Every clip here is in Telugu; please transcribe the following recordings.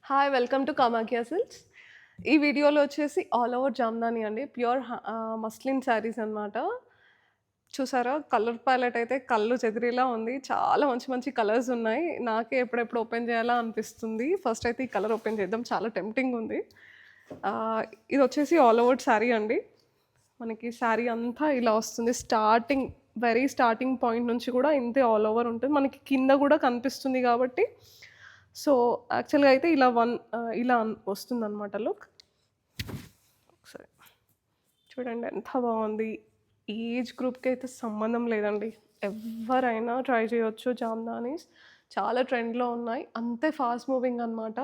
Hi welcome to Kamakhya silks. ఈ వీడియోలో వచ్చేసి ఆల్ ఓవర్ జామ్దాని అండి. ప్యూర్ మస్లిన్ శారీస్ అనమాట. చూసారా కలర్ ప్యాలెట్ అయితే కళ్ళు చెదిరేలా ఉంది. చాలా మంచి మంచి కలర్స్ ఉన్నాయి. నాకే ఎప్పుడెప్పుడు ఓపెన్ చేయాలా అనిపిస్తుంది. ఫస్ట్ అయితే ఈ కలర్ ఓపెన్ చేద్దాం. చాలా టెంప్టింగ్ ఉంది. ఇది వచ్చేసి ఆల్ ఓవర్ శారీ అండి. మనకి శారీ అంతా ఇలా వస్తుంది. వెరీ స్టార్టింగ్ పాయింట్ నుంచి కూడా ఇంతే ఆల్ ఓవర్ ఉంటుంది. మనకి కింద కూడా కనిపిస్తుంది కాబట్టి సో యాక్చువల్గా అయితే ఇలా వస్తుందన్నమాట లుక్. ఒకసారి చూడండి ఎంత బాగుంది. ఏజ్ గ్రూప్కి అయితే సంబంధం లేదండి, ఎవరైనా ట్రై చేయొచ్చు. జామ్దానీస్ చాలా ట్రెండ్లో ఉన్నాయి, అంతే ఫాస్ట్ మూవింగ్ అనమాట.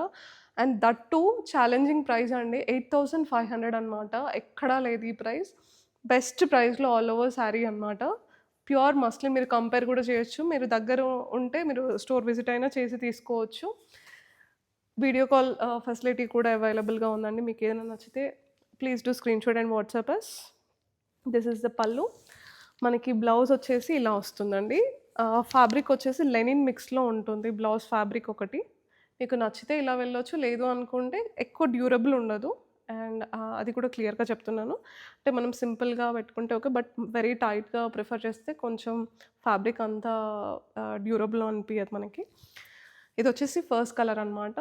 And that to challenging price అండి. 8500 అనమాట. ఎక్కడా లేదు ఈ ప్రైస్. బెస్ట్ ప్రైస్లో ఆల్ ఓవర్ శారీ అనమాట. Pure muslin. మీరు కంపేర్ కూడా చేయొచ్చు. మీరు దగ్గర ఉంటే మీరు స్టోర్ విజిట్ అయినా చేసి తీసుకోవచ్చు. వీడియో కాల్ ఫెసిలిటీ కూడా అవైలబుల్గా ఉందండి. మీకు ఏదైనా నచ్చితే please do screenshot and WhatsApp us. This is the పళ్ళు. మనకి బ్లౌజ్ వచ్చేసి ఇలా వస్తుందండి. ఫ్యాబ్రిక్ వచ్చేసి లెనిన్ మిక్స్లో ఉంటుంది బ్లౌజ్ ఫ్యాబ్రిక్ ఒకటి. మీకు నచ్చితే ఇలా వెళ్ళొచ్చు, లేదు అనుకుంటే ఎక్కువ డ్యూరబుల్ ఉండదు. అండ్ అది కూడా క్లియర్గా చెప్తున్నాను. అంటే మనం సింపుల్గా పెట్టుకుంటే ఓకే, బట్ వెరీ టైట్గా ప్రిఫర్ చేస్తే కొంచెం ఫ్యాబ్రిక్ అంతా డ్యూరబుల్ అనిపించదు మనకి. ఇది వచ్చేసి ఫస్ట్ కలర్ అనమాట.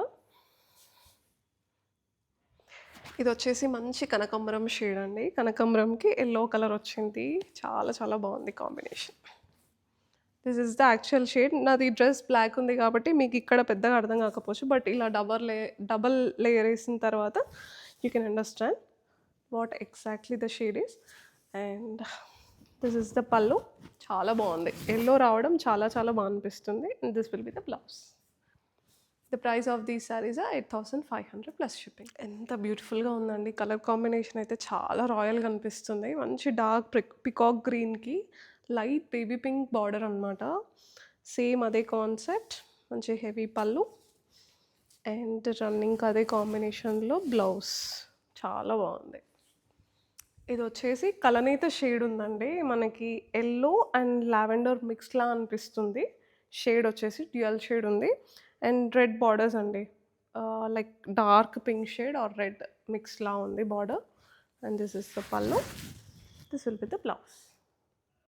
ఇది వచ్చేసి మంచి కనకాంబరం షేడ్ అండి. కనకాంబరంకి ఎల్లో కలర్ వచ్చింది. చాలా చాలా బాగుంది combination. This is the actual shade. నాది డ్రెస్ బ్లాక్ ఉంది కాబట్టి మీకు ఇక్కడ పెద్దగా అర్థం కాకపోవచ్చు, బట్ ఇలా డబల్ లేయర్ వేసిన తర్వాత you can understand what exactly the shade is. And this is the పళ్ళు. చాలా బాగుంది. ఎల్లో రావడం చాలా చాలా బాగా అనిపిస్తుంది. And this will be the blouse. The price of these saris 8500 plus shipping. ఎంత బ్యూటిఫుల్గా ఉందండి. కలర్ కాంబినేషన్ అయితే చాలా రాయల్గా అనిపిస్తుంది. మంచి డార్క్ పికాక్ గ్రీన్కి లైట్ బేబీ పింక్ బార్డర్ అనమాట. సేమ్ అదే కాన్సెప్ట్. మంచి హెవీ పళ్ళు అండ్ రన్నింగ్ అదే కాంబినేషన్లో బ్లౌజ్. చాలా బాగుంది. ఇది వచ్చేసి కలనేత షేడ్ ఉందండి. మనకి ఎల్లో అండ్ లావెండర్ మిక్స్లా అనిపిస్తుంది. షేడ్ వచ్చేసి డ్యూయల్ షేడ్ ఉంది. అండ్ రెడ్ బార్డర్స్ అండి. Like dark pink shade or red మిక్స్లా ఉంది border. And this is the pallu. This will be the blouse.